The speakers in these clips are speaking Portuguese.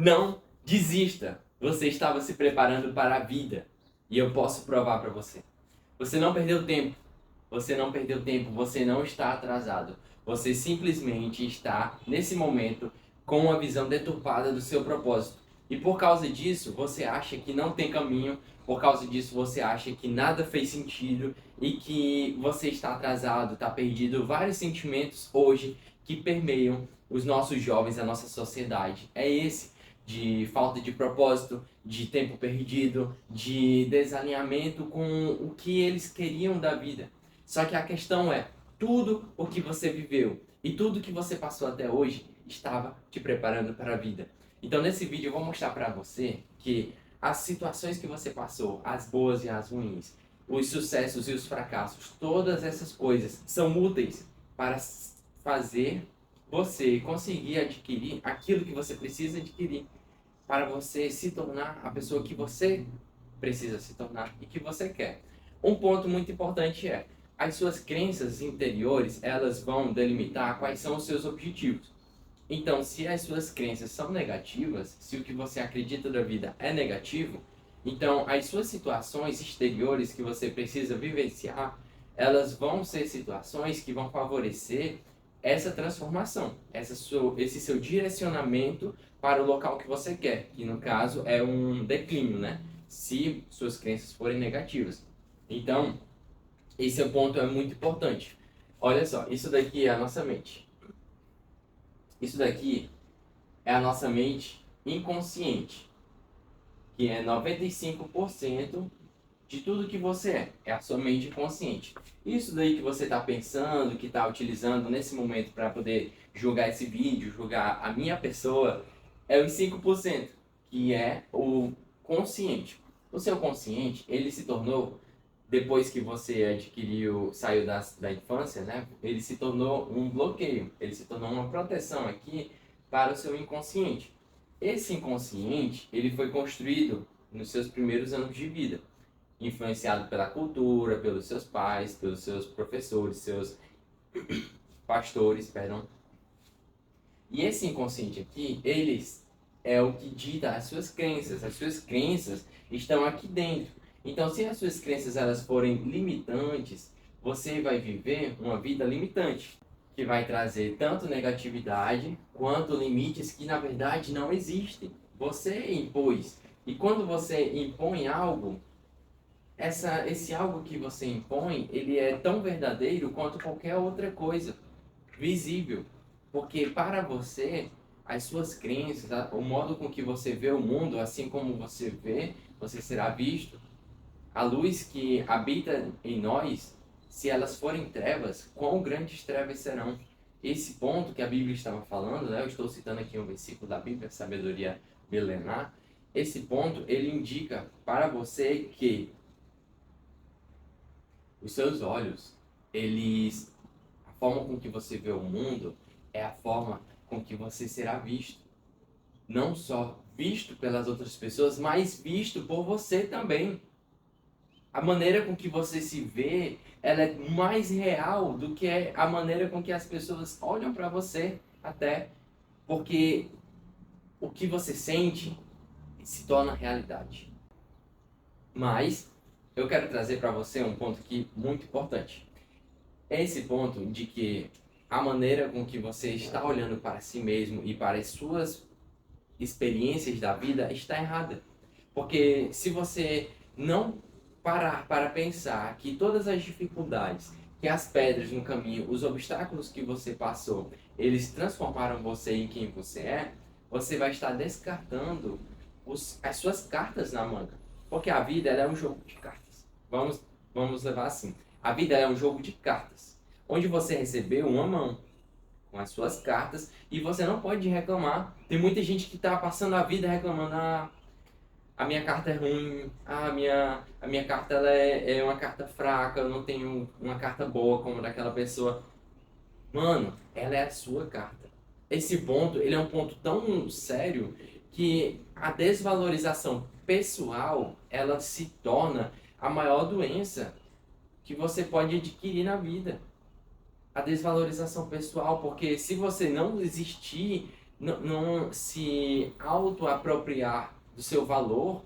Não desista. Você estava se preparando para a vida. E eu posso provar para você. Você não perdeu tempo. Você não perdeu tempo. Você não está atrasado. Você simplesmente está, nesse momento, com uma visão deturpada do seu propósito. E por causa disso, você acha que não tem caminho. Por causa disso, você acha que nada fez sentido e que você está atrasado, está perdido. Vários sentimentos hoje que permeiam os nossos jovens, a nossa sociedade. É esse de falta de propósito, de tempo perdido, de desalinhamento com o que eles queriam da vida. Só que a questão é, tudo o que você viveu e tudo que você passou até hoje estava te preparando para a vida. Então nesse vídeo eu vou mostrar para você que as situações que você passou, as boas e as ruins, os sucessos e os fracassos, todas essas coisas são úteis para fazer você conseguir adquirir aquilo que você precisa adquirir para você se tornar a pessoa que você precisa se tornar e que você quer. Um ponto muito importante é, as suas crenças interiores, elas vão delimitar quais são os seus objetivos. Então, se as suas crenças são negativas, se o que você acredita da vida é negativo, então as suas situações exteriores que você precisa vivenciar, elas vão ser situações que vão favorecer essa transformação, esse seu direcionamento para o local que você quer, que no caso é um declínio, né? Se suas crenças forem negativas. Então, esse ponto é muito importante. Olha só, isso daqui é a nossa mente. Isso daqui é a nossa mente inconsciente, que é 95% de tudo que você é a sua mente consciente. Isso daí que você está pensando, que está utilizando nesse momento para poder julgar esse vídeo, julgar a minha pessoa, é os 5%, que é o consciente. O seu consciente, ele se tornou, depois que você adquiriu, saiu da infância, né? Ele se tornou um bloqueio, ele se tornou uma proteção aqui para o seu inconsciente. Esse inconsciente, ele foi construído nos seus primeiros anos de vida, influenciado pela cultura, pelos seus pais, pelos seus professores, seus pastores, perdão. E esse inconsciente aqui, eles é o que dita as suas crenças. As suas crenças estão aqui dentro. Então, se as suas crenças elas forem limitantes, você vai viver uma vida limitante, que vai trazer tanto negatividade quanto limites que na verdade não existem. Você impôs. E quando você impõe algo, esse algo que você impõe, ele é tão verdadeiro quanto qualquer outra coisa visível. Porque para você, as suas crenças, o modo com que você vê o mundo, assim como você vê, você será visto. A luz que habita em nós, se elas forem trevas, quão grandes trevas serão? Esse ponto que a Bíblia estava falando, né? Eu estou citando aqui um versículo da Bíblia, Sabedoria Milenar. Esse ponto, ele indica para você que os seus olhos, a forma com que você vê o mundo é a forma com que você será visto. Não só visto pelas outras pessoas, mas visto por você também. A maneira com que você se vê, ela é mais real do que a maneira com que as pessoas olham para você, até porque o que você sente se torna realidade. Mas eu quero trazer para você um ponto aqui muito importante. É esse ponto de que a maneira com que você está olhando para si mesmo e para as suas experiências da vida está errada. Porque se você não parar para pensar que todas as dificuldades, que as pedras no caminho, os obstáculos que você passou, eles transformaram você em quem você é, você vai estar descartando as suas cartas na manga. Porque a vida ela é um jogo de cartas. Vamos levar assim. A vida é um jogo de cartas, onde você recebeu uma mão com as suas cartas e você não pode reclamar. Tem muita gente que está passando a vida reclamando: a minha carta é ruim, a minha carta ela é uma carta fraca, eu não tenho uma carta boa como daquela pessoa. Mano, ela é a sua carta. Esse ponto, ele é um ponto tão sério que a desvalorização pessoal, ela se torna a maior doença que você pode adquirir na vida. A desvalorização pessoal, porque se você não existir não se auto-apropriar do seu valor,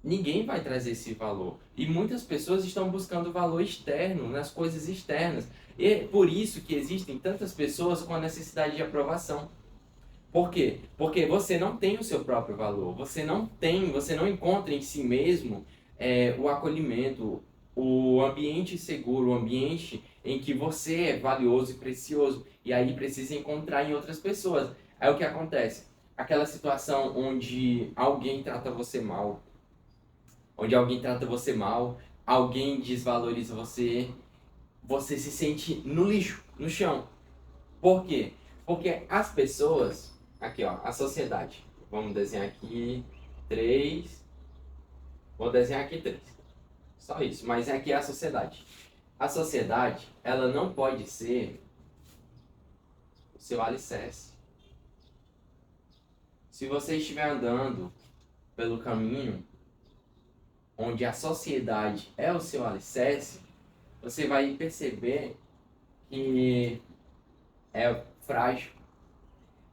ninguém vai trazer esse valor. E muitas pessoas estão buscando valor externo, nas coisas externas. E é por isso que existem tantas pessoas com a necessidade de aprovação. Por quê? Porque você não tem o seu próprio valor. Você não encontra em si mesmo o acolhimento, o ambiente seguro, o ambiente em que você é valioso e precioso. E aí precisa encontrar em outras pessoas. Aí o que acontece? Aquela situação onde alguém trata você mal, alguém desvaloriza você, você se sente no lixo, no chão. Por quê? Porque as pessoas, aqui ó, a sociedade, vamos desenhar aqui 3, vou desenhar aqui 3, só isso, mas aqui é a sociedade. A sociedade, ela não pode ser o seu alicerce. Se você estiver andando pelo caminho onde a sociedade é o seu alicerce, você vai perceber que é frágil.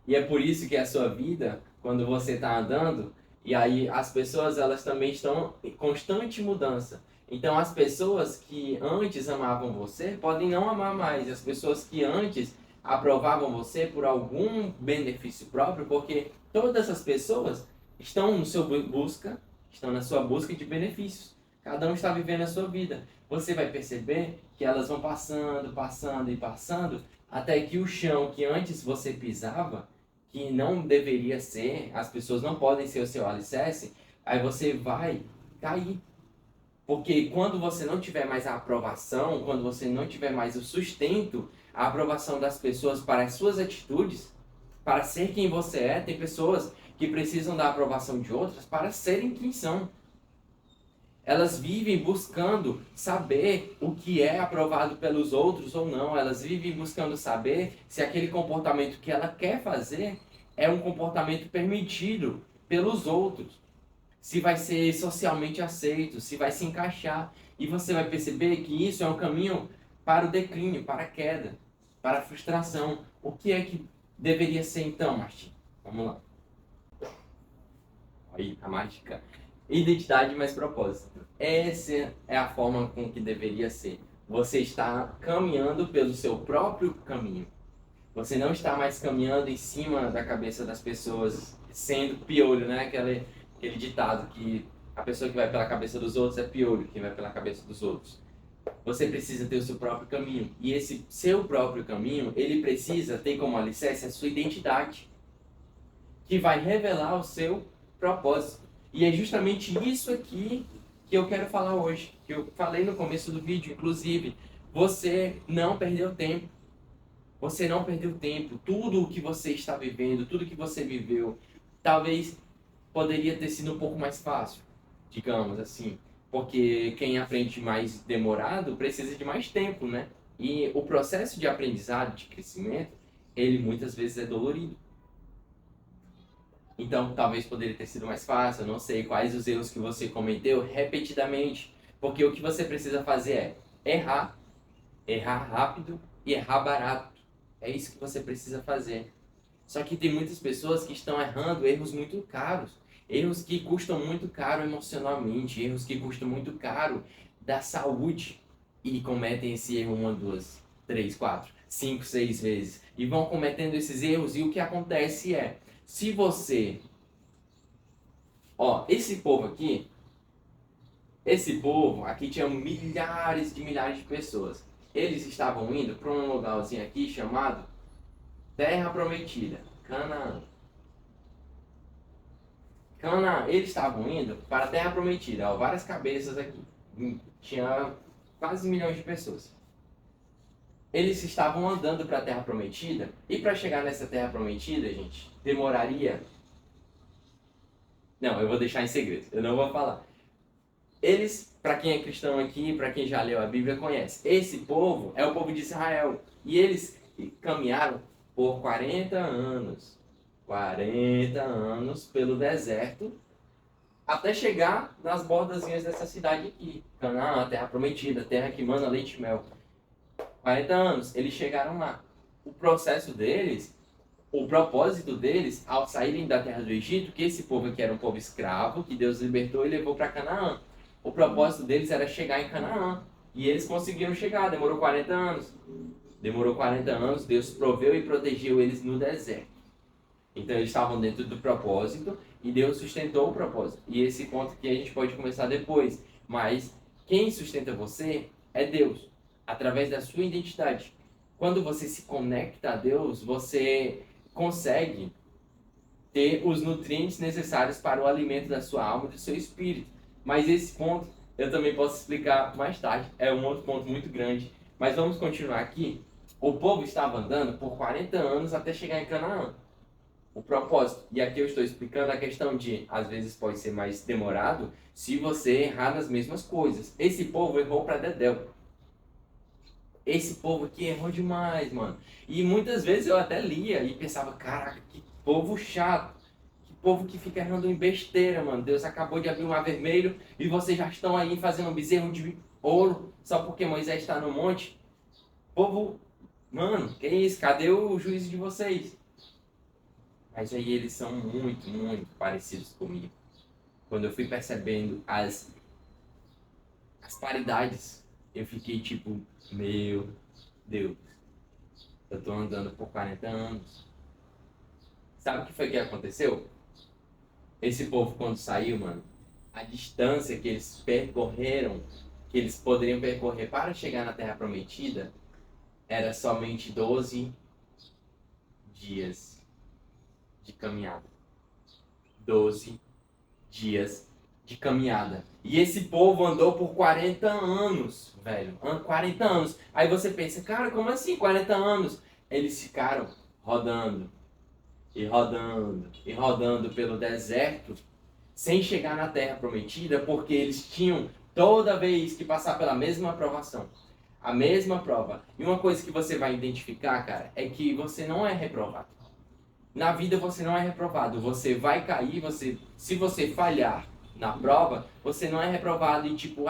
E é por isso que a sua vida, quando você está andando, e aí as pessoas elas também estão em constante mudança. Então as pessoas que antes amavam você podem não amar mais. As pessoas que antes aprovavam você por algum benefício próprio, porque todas as pessoas estão no seu busca, estão na sua busca de benefícios. Cada um está vivendo a sua vida. Você vai perceber que elas vão passando, passando e passando, até que o chão que antes você pisava, que não deveria ser, as pessoas não podem ser o seu alicerce, aí você vai cair. Porque quando você não tiver mais a aprovação, quando você não tiver mais o sustento, a aprovação das pessoas para as suas atitudes, para ser quem você é, tem pessoas que precisam da aprovação de outras para serem quem são. Elas vivem buscando saber o que é aprovado pelos outros ou não. Elas vivem buscando saber se aquele comportamento que ela quer fazer é um comportamento permitido pelos outros. Se vai ser socialmente aceito, se vai se encaixar. E você vai perceber que isso é um caminho para o declínio, para a queda, para a frustração. O que é que deveria ser então, Martim? Vamos lá. Aí, a mágica. Identidade mais propósito. Essa é a forma com que deveria ser. Você está caminhando pelo seu próprio caminho. Você não está mais caminhando em cima da cabeça das pessoas, sendo piolho, né? Aquele ditado que a pessoa que vai pela cabeça dos outros é piolho, quem vai pela cabeça dos outros. Você precisa ter o seu próprio caminho. E esse seu próprio caminho, ele precisa ter como alicerce a sua identidade, que vai revelar o seu propósito. E é justamente isso aqui que eu quero falar hoje, que eu falei no começo do vídeo, inclusive. Você não perdeu tempo. Você não perdeu tempo. Tudo o que você está vivendo, tudo que você viveu, talvez poderia ter sido um pouco mais fácil, digamos assim. Porque quem aprende mais demorado precisa de mais tempo, né? E o processo de aprendizado, de crescimento, ele muitas vezes é dolorido. Então, talvez poderia ter sido mais fácil, eu não sei quais os erros que você cometeu repetidamente. Porque o que você precisa fazer é errar rápido e errar barato. É isso que você precisa fazer. Só que tem muitas pessoas que estão errando erros muito caros. Erros que custam muito caro emocionalmente, erros que custam muito caro da saúde. E cometem esse erro 1, 2, 3, 4, 5, 6 vezes. E vão cometendo esses erros e o que acontece é, se você... Ó, esse povo aqui tinha milhares de pessoas. Eles estavam indo para um lugarzinho aqui chamado Terra Prometida, Canaã. Eles estavam indo para a Terra Prometida, ó, várias cabeças aqui. Tinha quase 1 milhão de pessoas. Eles estavam andando para a Terra Prometida, e para chegar nessa Terra Prometida, gente, demoraria... Não, eu vou deixar em segredo, eu não vou falar. Eles, para quem é cristão aqui, para quem já leu a Bíblia, conhece. Esse povo é o povo de Israel. E eles caminharam por 40 anos. 40 anos pelo deserto, até chegar nas bordazinhas dessa cidade aqui. Canaã, a Terra Prometida, a terra que mana leite e mel. 40 anos, eles chegaram lá. O processo deles o propósito deles, ao saírem da terra do Egito, que esse povo aqui era um povo escravo, que Deus libertou e levou para Canaã. O propósito deles era chegar em Canaã. E eles conseguiram chegar, demorou 40 anos. Demorou 40 anos, Deus proveu e protegeu eles no deserto. Então eles estavam dentro do propósito e Deus sustentou o propósito. E esse ponto que a gente pode começar depois. Mas quem sustenta você é Deus, através da sua identidade. Quando você se conecta a Deus, você consegue ter os nutrientes necessários para o alimento da sua alma e do seu espírito. Mas esse ponto eu também posso explicar mais tarde. É um outro ponto muito grande. Mas vamos continuar aqui. O povo estava andando por 40 anos até chegar em Canaã. O propósito. E aqui eu estou explicando a questão de, às vezes pode ser mais demorado, se você errar nas mesmas coisas. Esse povo errou para dedéu. Esse povo aqui errou demais, mano. E muitas vezes eu até lia e pensava, caraca, que povo chato. Que povo que fica errando em besteira, mano. Deus acabou de abrir o mar vermelho e vocês já estão aí fazendo um bezerro de ouro só porque Moisés está no monte. Povo, mano, que isso? Cadê o juízo de vocês? Mas aí eles são muito, muito parecidos comigo. Quando eu fui percebendo as paridades, eu fiquei tipo, meu Deus, eu tô andando por 40 anos. Sabe o que foi que aconteceu? Esse povo quando saiu, mano, a distância que eles percorreram, que eles poderiam percorrer para chegar na Terra Prometida, era somente 12 dias de caminhada. 12 dias de caminhada. E esse povo andou por 40 anos, velho. 40 anos. Aí você pensa, cara, como assim 40 anos? Eles ficaram rodando, e rodando, e rodando pelo deserto, sem chegar na Terra Prometida, porque eles tinham toda vez que passar pela mesma aprovação. A mesma prova. E uma coisa que você vai identificar, cara, é que você não é reprovado. Na vida você não é reprovado. Você vai cair, se você falhar na prova, você não é reprovado e tipo,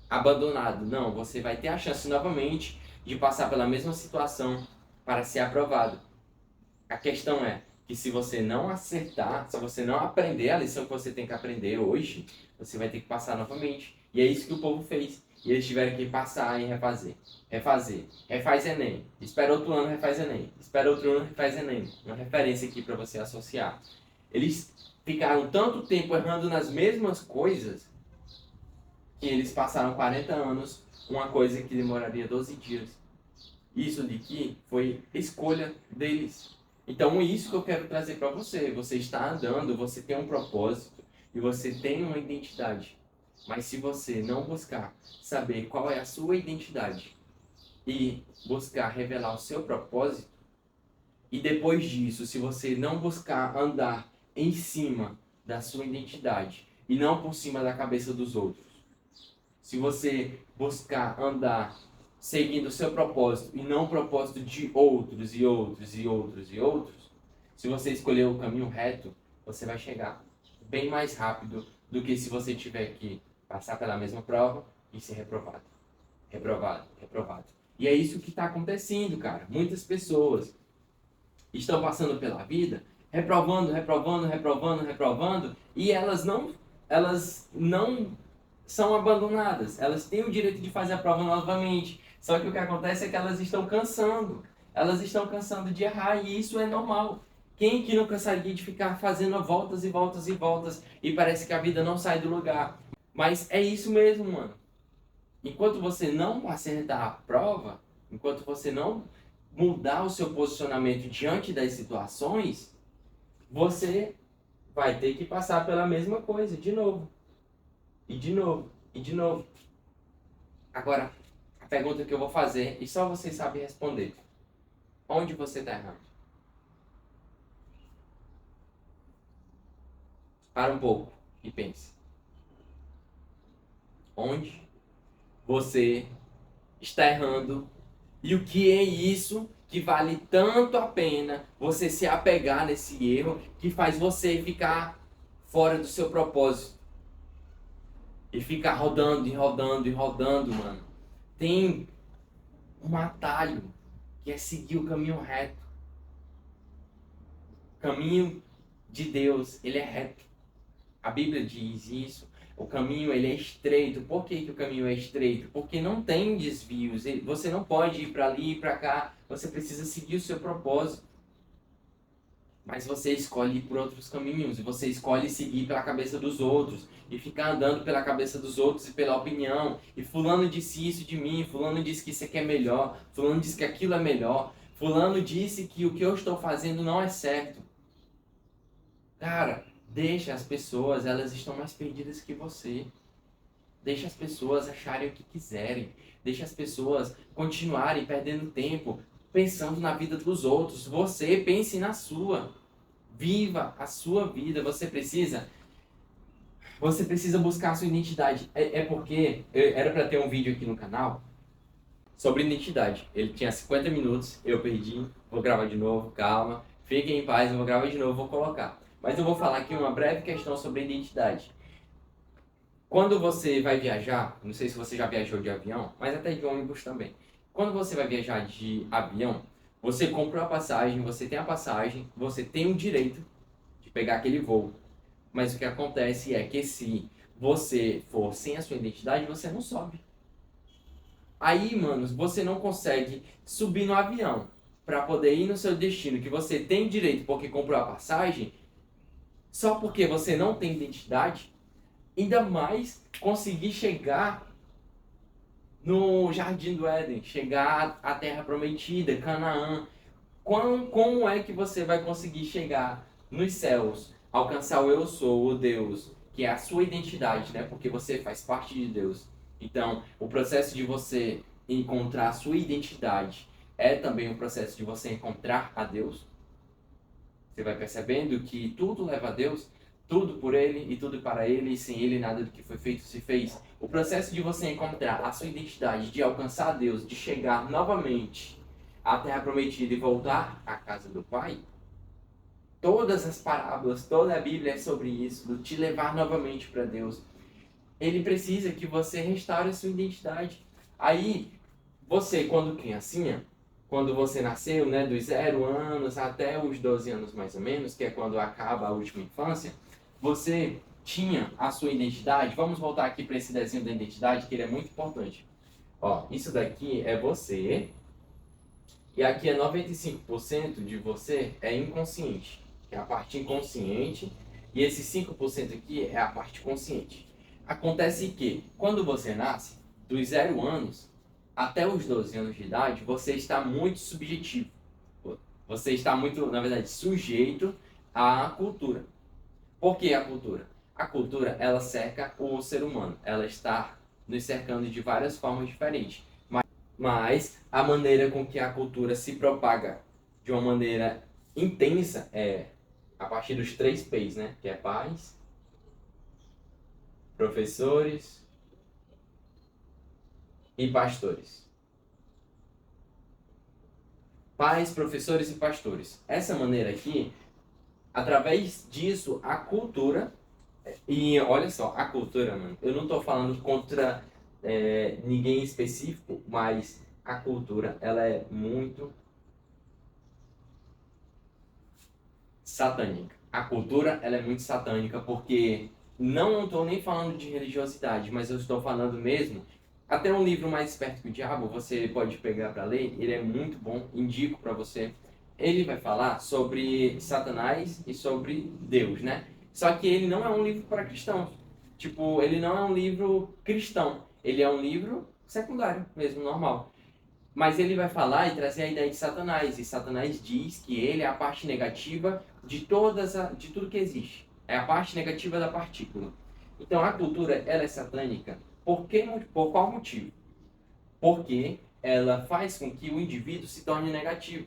abandonado. Não, você vai ter a chance novamente de passar pela mesma situação para ser aprovado. A questão é que se você não acertar, se você não aprender a lição que você tem que aprender hoje, você vai ter que passar novamente. E é isso que o povo fez. E eles tiveram que passar e refazer. Refazer. Refaz Enem. Espera outro ano, refaz Enem. Espera outro ano, refaz Enem. Uma referência aqui para você associar. Eles ficaram tanto tempo errando nas mesmas coisas que eles passaram 40 anos, uma coisa que demoraria 12 dias. Isso daqui foi escolha deles. Então, isso que eu quero trazer para você. Você está andando, você tem um propósito e você tem uma identidade. Mas se você não buscar saber qual é a sua identidade e buscar revelar o seu propósito, e depois disso, se você não buscar andar em cima da sua identidade e não por cima da cabeça dos outros, se você buscar andar seguindo o seu propósito e não o propósito de outros e outros e outros e outros, se você escolher o caminho reto, você vai chegar bem mais rápido do que se você tiver que passar pela mesma prova e ser reprovado. Reprovado, reprovado. E é isso que está acontecendo, cara. Muitas pessoas estão passando pela vida reprovando, reprovando, reprovando, reprovando e elas não são abandonadas. Elas têm o direito de fazer a prova novamente. Só que o que acontece é que elas estão cansando. Elas estão cansando de errar e isso é normal. Quem que não cansaria de ficar fazendo voltas e voltas e voltas e parece que a vida não sai do lugar? Mas é isso mesmo, mano. Enquanto você não acertar a prova, enquanto você não mudar o seu posicionamento diante das situações, você vai ter que passar pela mesma coisa de novo. E de novo, e de novo. Agora, a pergunta que eu vou fazer, e só você sabe responder. Onde você está errando? Para um pouco e pense. Onde você está errando? E o que é isso que vale tanto a pena você se apegar nesse erro que faz você ficar fora do seu propósito? E ficar rodando e rodando e rodando, mano. Tem um atalho que é seguir o caminho reto. O caminho de Deus, ele é reto. A Bíblia diz isso. O caminho, ele é estreito. Por que que o caminho é estreito? Porque não tem desvios. Você não pode ir para ali e para cá. Você precisa seguir o seu propósito. Mas você escolhe ir por outros caminhos. E você escolhe seguir pela cabeça dos outros. E ficar andando pela cabeça dos outros e pela opinião. E fulano disse isso de mim. Fulano disse que isso aqui é melhor. Fulano disse que aquilo é melhor. Fulano disse que o que eu estou fazendo não é certo. Cara, deixa as pessoas, elas estão mais perdidas que você. Deixa as pessoas acharem o que quiserem. Deixa as pessoas continuarem perdendo tempo pensando na vida dos outros. Você pense na sua. Viva a sua vida. Você precisa buscar a sua identidade. É porque era para ter um vídeo aqui no canal sobre identidade. Ele tinha 50 minutos, eu perdi. Vou gravar de novo, calma. Fiquem em paz, eu vou gravar de novo, vou colocar. Mas eu vou falar aqui uma breve questão sobre identidade. Quando você vai viajar, não sei se você já viajou de avião, mas até de ônibus também. Quando você vai viajar de avião, você compra a passagem, você tem a passagem, você tem o direito de pegar aquele voo. Mas o que acontece é que se você for sem a sua identidade, você não sobe. Aí, manos, você não consegue subir no avião para poder ir no seu destino, que você tem direito porque comprou a passagem, só porque você não tem identidade. Ainda mais conseguir chegar no Jardim do Éden, chegar à Terra Prometida, Canaã. Como é que você vai conseguir chegar nos céus, alcançar o eu sou, o Deus, que é a sua identidade, né? Porque você faz parte de Deus. Então, o processo de você encontrar a sua identidade é também o processo de você encontrar a Deus. Você vai percebendo que tudo leva a Deus, tudo por Ele e tudo para Ele, e sem Ele nada do que foi feito se fez. O processo de você encontrar a sua identidade, de alcançar a Deus, de chegar novamente à Terra Prometida e voltar à casa do Pai, todas as parábolas, toda a Bíblia é sobre isso, de te levar novamente para Deus. Ele precisa que você restaure a sua identidade. Aí, você, quando criancinha, quando você nasceu, né, dos 0 anos até os 12 anos mais ou menos, que é quando acaba a última infância, você tinha a sua identidade. Vamos voltar aqui para esse desenho da identidade, que ele é muito importante. Ó, isso daqui é você, e aqui é 95% de você é inconsciente, que é a parte inconsciente, e esse 5% aqui é a parte consciente. Acontece que, quando você nasce, dos 0 anos até os 12 anos de idade, você está muito subjetivo. Você está muito, na verdade, sujeito à cultura. Por que a cultura? A cultura, ela cerca o ser humano. Ela está nos cercando de várias formas diferentes. Mas a maneira com que a cultura se propaga de uma maneira intensa é a partir dos 3 P's, né? Que é pais, professores e pastores. Pais, professores e pastores. Essa maneira aqui, através disso, a cultura... E olha só, a cultura, mano, eu não tô falando contra ninguém específico, mas a cultura, ela é muito satânica. A cultura, ela é muito satânica porque não estou nem falando de religiosidade, mas eu estou falando mesmo. Até um livro Mais Esperto que o Diabo, você pode pegar para ler, ele é muito bom, indico para você. Ele vai falar sobre Satanás e sobre Deus, né? Só que ele não é um livro para cristãos. Tipo, ele não é um livro cristão. Ele é um livro secundário, mesmo, normal. Mas ele vai falar e trazer a ideia de Satanás. E Satanás diz que ele é a parte negativa de tudo que existe. É a parte negativa da partícula. Então a cultura, ela é satânica. Por qual motivo? Porque ela faz com que o indivíduo se torne negativo.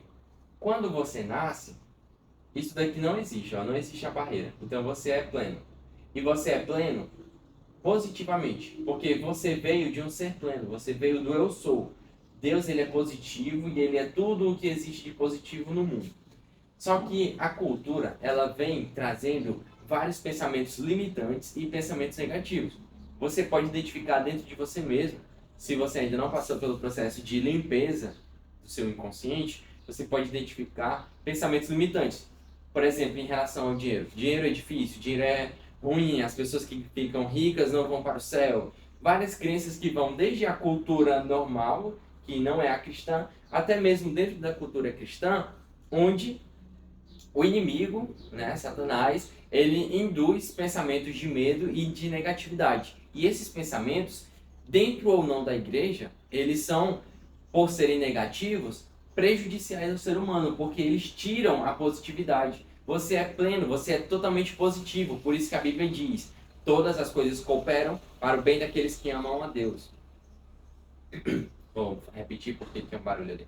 Quando você nasce, isso daqui não existe, ó, não existe a barreira. Então você é pleno. E você é pleno positivamente, porque você veio de um ser pleno, você veio do eu sou. Deus, ele é positivo e ele é tudo o que existe de positivo no mundo. Só que a cultura, ela vem trazendo vários pensamentos limitantes e pensamentos negativos. Você pode identificar dentro de você mesmo, se você ainda não passou pelo processo de limpeza do seu inconsciente, você pode identificar pensamentos limitantes. Por exemplo, em relação ao dinheiro. Dinheiro é difícil, dinheiro é ruim, as pessoas que ficam ricas não vão para o céu. Várias crenças que vão desde a cultura normal, que não é a cristã, até mesmo dentro da cultura cristã, onde o inimigo, né, Satanás, ele induz pensamentos de medo e de negatividade. E esses pensamentos, dentro ou não da igreja, eles são, por serem negativos, prejudiciais ao ser humano, porque eles tiram a positividade. Você é pleno, você é totalmente positivo, por isso que a Bíblia diz: todas as coisas cooperam para o bem daqueles que amam a Deus. Vou repetir porque tem um barulho ali.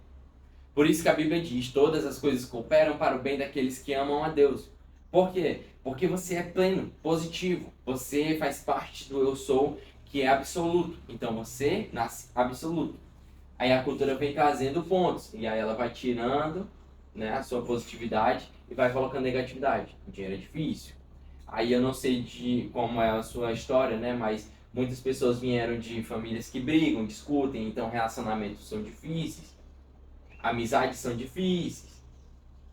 Por isso que a Bíblia diz: todas as coisas cooperam para o bem daqueles que amam a Deus. Por quê? Porque você é pleno, positivo. Você faz parte do eu sou, que é absoluto. Então você nasce absoluto. Aí a cultura vem trazendo pontos. E aí ela vai tirando, né, a sua positividade e vai colocando negatividade. O dinheiro é difícil. Aí eu não sei de como é a sua história, né? Mas muitas pessoas vieram de famílias que brigam, discutem, então relacionamentos são difíceis. Amizades são difíceis.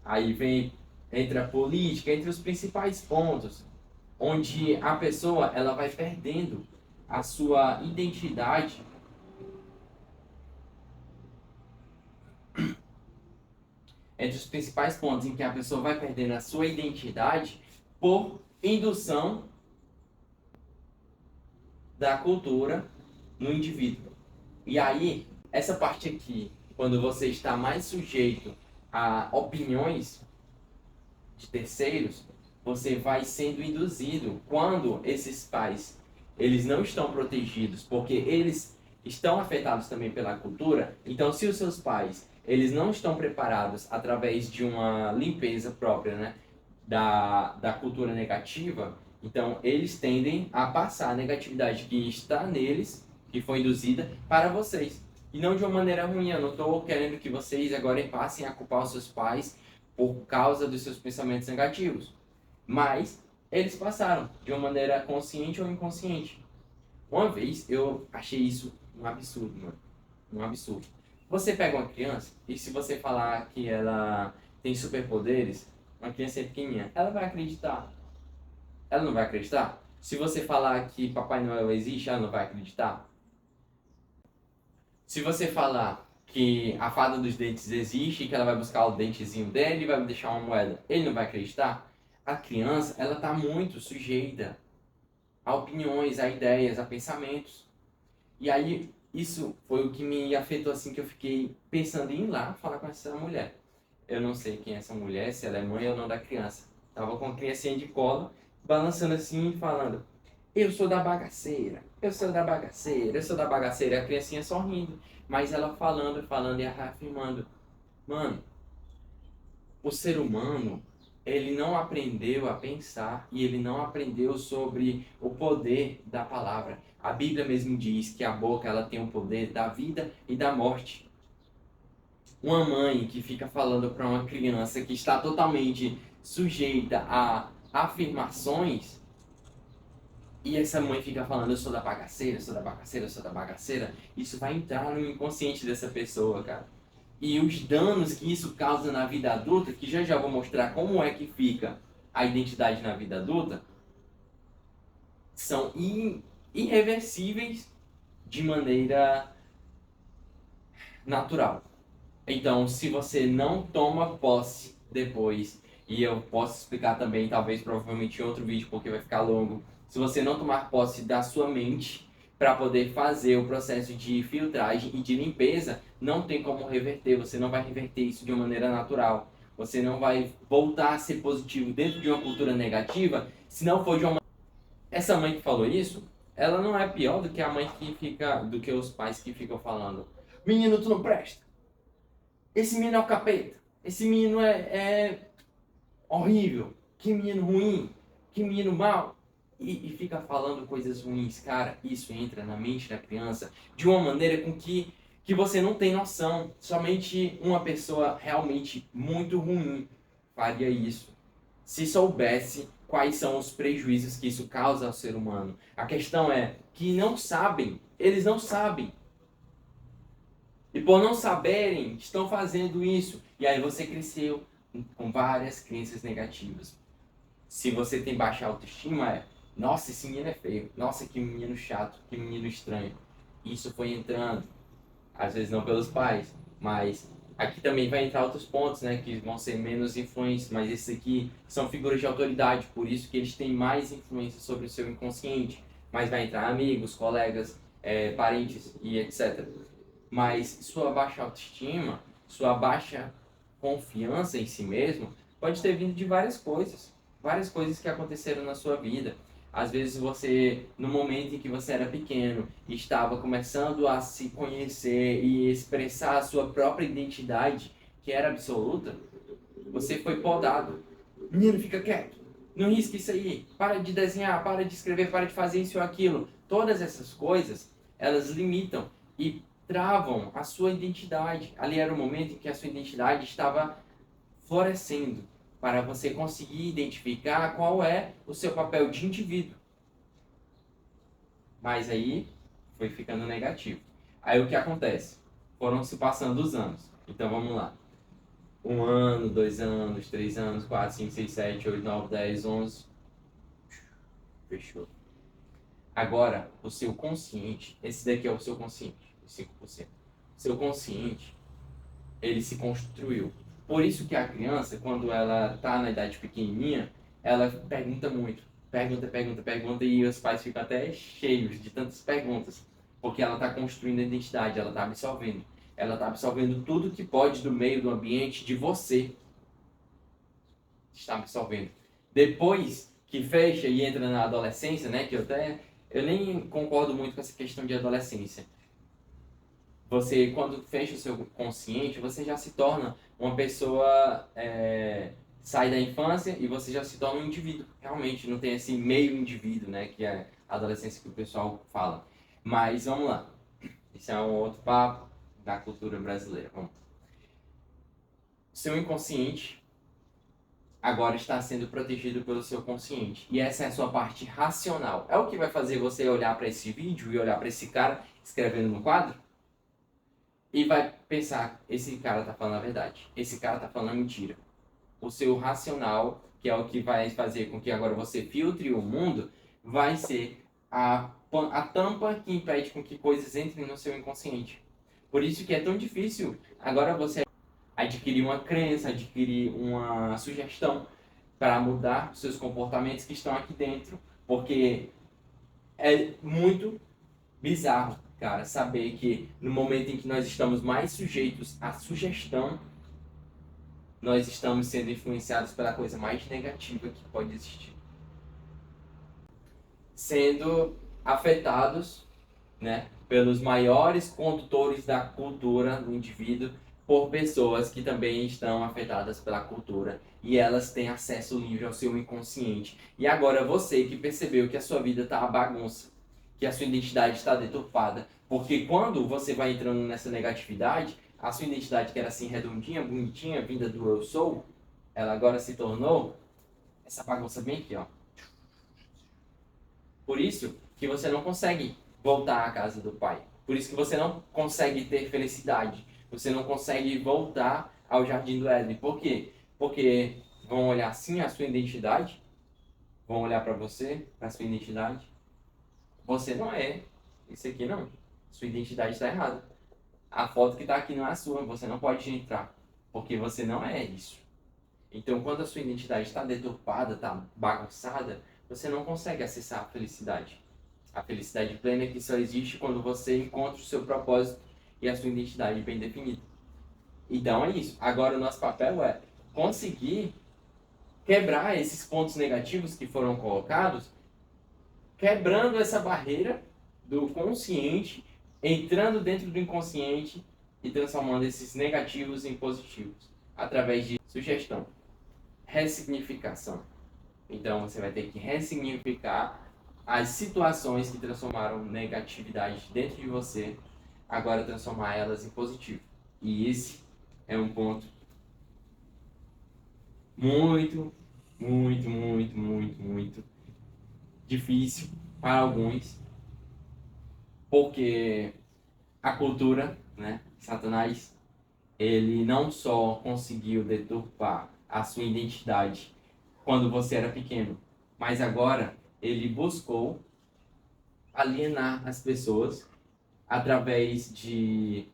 Aí vem entre a política, entre os principais pontos, onde a pessoa ela vai perdendo a sua identidade. Entre os principais pontos em que a pessoa vai perdendo a sua identidade por indução da cultura no indivíduo. E aí, essa parte aqui, quando você está mais sujeito a opiniões de terceiros, você vai sendo induzido. Quando esses pais eles não estão protegidos, porque eles estão afetados também pela cultura, então se os seus pais eles não estão preparados através de uma limpeza própria, né, da cultura negativa, então eles tendem a passar a negatividade que está neles, que foi induzida, para vocês. E não de uma maneira ruim. Eu não estou querendo que vocês agora passem a culpar os seus pais por causa dos seus pensamentos negativos. Mas eles passaram de uma maneira consciente ou inconsciente. Uma vez eu achei isso um absurdo, mano. Um absurdo. Você pega uma criança e se você falar que ela tem superpoderes, uma criança pequenininha, ela vai acreditar. Ela não vai acreditar? Se você falar que Papai Noel existe, ela não vai acreditar? Se você falar que a fada dos dentes existe, que ela vai buscar o dentezinho dele e vai me deixar uma moeda, ele não vai acreditar? A criança, ela está muito sujeita a opiniões, a ideias, a pensamentos. E aí, isso foi o que me afetou, assim, que eu fiquei pensando em ir lá falar com essa mulher. Eu não sei quem é essa mulher, se ela é mãe ou não da criança. Tava com a criancinha de colo, balançando assim, falando: eu sou da bagaceira, eu sou da bagaceira, eu sou da bagaceira. E a criancinha só rindo, mas ela falando e afirmando: mano, o ser humano, ele não aprendeu a pensar e ele não aprendeu sobre o poder da palavra. A Bíblia mesmo diz que a boca ela tem o poder da vida e da morte. Uma mãe que fica falando para uma criança que está totalmente sujeita a afirmações, e essa mãe fica falando: eu sou da bagaceira, eu sou da bagaceira, eu sou da bagaceira, isso vai entrar no inconsciente dessa pessoa, cara. E os danos que isso causa na vida adulta, que já vou mostrar como é que fica a identidade na vida adulta, são irreversíveis de maneira natural. Então, se você não toma posse depois, e eu posso explicar também, talvez, provavelmente em outro vídeo, porque vai ficar longo, se você não tomar posse da sua mente para poder fazer o processo de filtragem e de limpeza, não tem como reverter. Você não vai reverter isso de uma maneira natural. Você não vai voltar a ser positivo dentro de uma cultura negativa se não for de uma... Essa mãe que falou isso, ela não é pior do que a mãe que fica, do que os pais que ficam falando: menino, tu não presta. Esse menino é o capeta. Esse menino é horrível. Que menino ruim. Que menino mau. E fica falando coisas ruins. Cara, isso entra na mente da criança de uma maneira com que você não tem noção. Somente uma pessoa realmente muito ruim faria isso. Se soubesse quais são os prejuízos que isso causa ao ser humano. A questão é que não sabem. Eles não sabem. E por não saberem, estão fazendo isso. E aí você cresceu com várias crenças negativas. Se você tem baixa autoestima, nossa, esse menino é feio, nossa, que menino chato, que menino estranho. Isso foi entrando, às vezes não pelos pais, mas aqui também vai entrar outros pontos, né, que vão ser menos influentes, mas esses aqui são figuras de autoridade, por isso que eles têm mais influência sobre o seu inconsciente. Mas vai entrar amigos, colegas, parentes e etc. Mas sua baixa autoestima, sua baixa confiança em si mesmo, pode ter vindo de várias coisas que aconteceram na sua vida. Às vezes você, no momento em que você era pequeno, estava começando a se conhecer e expressar a sua própria identidade, que era absoluta, você foi podado. Menino, fica quieto. Não risque isso aí. Para de desenhar, para de escrever, para de fazer isso ou aquilo. Todas essas coisas, elas limitam e travam a sua identidade. Ali era o momento em que a sua identidade estava florescendo para você conseguir identificar qual é o seu papel de indivíduo. Mas aí foi ficando negativo. Aí o que acontece? Foram se passando os anos. Então vamos lá. 1 ano, 2 anos, 3 anos, 4, 5, 6, 7, 8, 9, 10, 11. Fechou. Agora, o seu consciente, esse daqui é o seu consciente, os 5%. Seu consciente, ele se construiu. Por isso que a criança, quando ela está na idade pequenininha, ela pergunta muito. Pergunta, e os pais ficam até cheios de tantas perguntas. Porque ela está construindo a identidade, ela está absorvendo. Ela está absorvendo tudo que pode do meio, do ambiente, de você. Está absorvendo. Depois que fecha e entra na adolescência, né, que eu nem concordo muito com essa questão de adolescência. Você, quando fecha o seu consciente, você já se torna uma pessoa, sai da infância e você já se torna um indivíduo. Realmente, não tem esse meio indivíduo, né, que é a adolescência que o pessoal fala. Mas vamos lá. Esse é um outro papo da cultura brasileira. Vamos. Seu inconsciente agora está sendo protegido pelo seu consciente. E essa é a sua parte racional. É o que vai fazer você olhar para esse vídeo e olhar para esse cara escrevendo no quadro e vai pensar, esse cara tá falando a verdade, esse cara tá falando a mentira. O seu racional, que é o que vai fazer com que agora você filtre o mundo, vai ser a tampa que impede com que coisas entrem no seu inconsciente. Por isso que é tão difícil agora você adquirir uma crença, adquirir uma sugestão para mudar os seus comportamentos que estão aqui dentro. Porque é muito bizarro, cara, saber que no momento em que nós estamos mais sujeitos à sugestão, nós estamos sendo influenciados pela coisa mais negativa que pode existir. Sendo afetados, né, pelos maiores condutores da cultura do indivíduo, por pessoas que também estão afetadas pela cultura e elas têm acesso livre ao seu inconsciente. E agora você que percebeu que a sua vida está uma bagunça, que a sua identidade está deturpada, porque quando você vai entrando nessa negatividade, a sua identidade que era assim redondinha, bonitinha, vinda do eu sou, ela agora se tornou essa bagunça bem aqui, ó. Por isso que você não consegue voltar à casa do pai. Por isso que você não consegue ter felicidade. Você não consegue voltar ao jardim do Éden. Por quê? Porque vão olhar assim a sua identidade, vão olhar para você, para a sua identidade. Você não é isso aqui, não. Sua identidade está errada. A foto que está aqui não é a sua, você não pode entrar, porque você não é isso. Então, quando a sua identidade está deturpada, está bagunçada, você não consegue acessar a felicidade. A felicidade plena que só existe quando você encontra o seu propósito e a sua identidade bem definida. Então é isso. Agora o nosso papel é conseguir quebrar esses pontos negativos que foram colocados, quebrando essa barreira do consciente, entrando dentro do inconsciente e transformando esses negativos em positivos, através de sugestão, ressignificação. Então você vai ter que ressignificar as situações que transformaram negatividade dentro de você, agora transformar elas em positivo. E esse é um ponto muito, muito difícil para alguns, porque a cultura, né, Satanás, ele não só conseguiu deturpar a sua identidade quando você era pequeno, mas agora ele buscou alienar as pessoas através de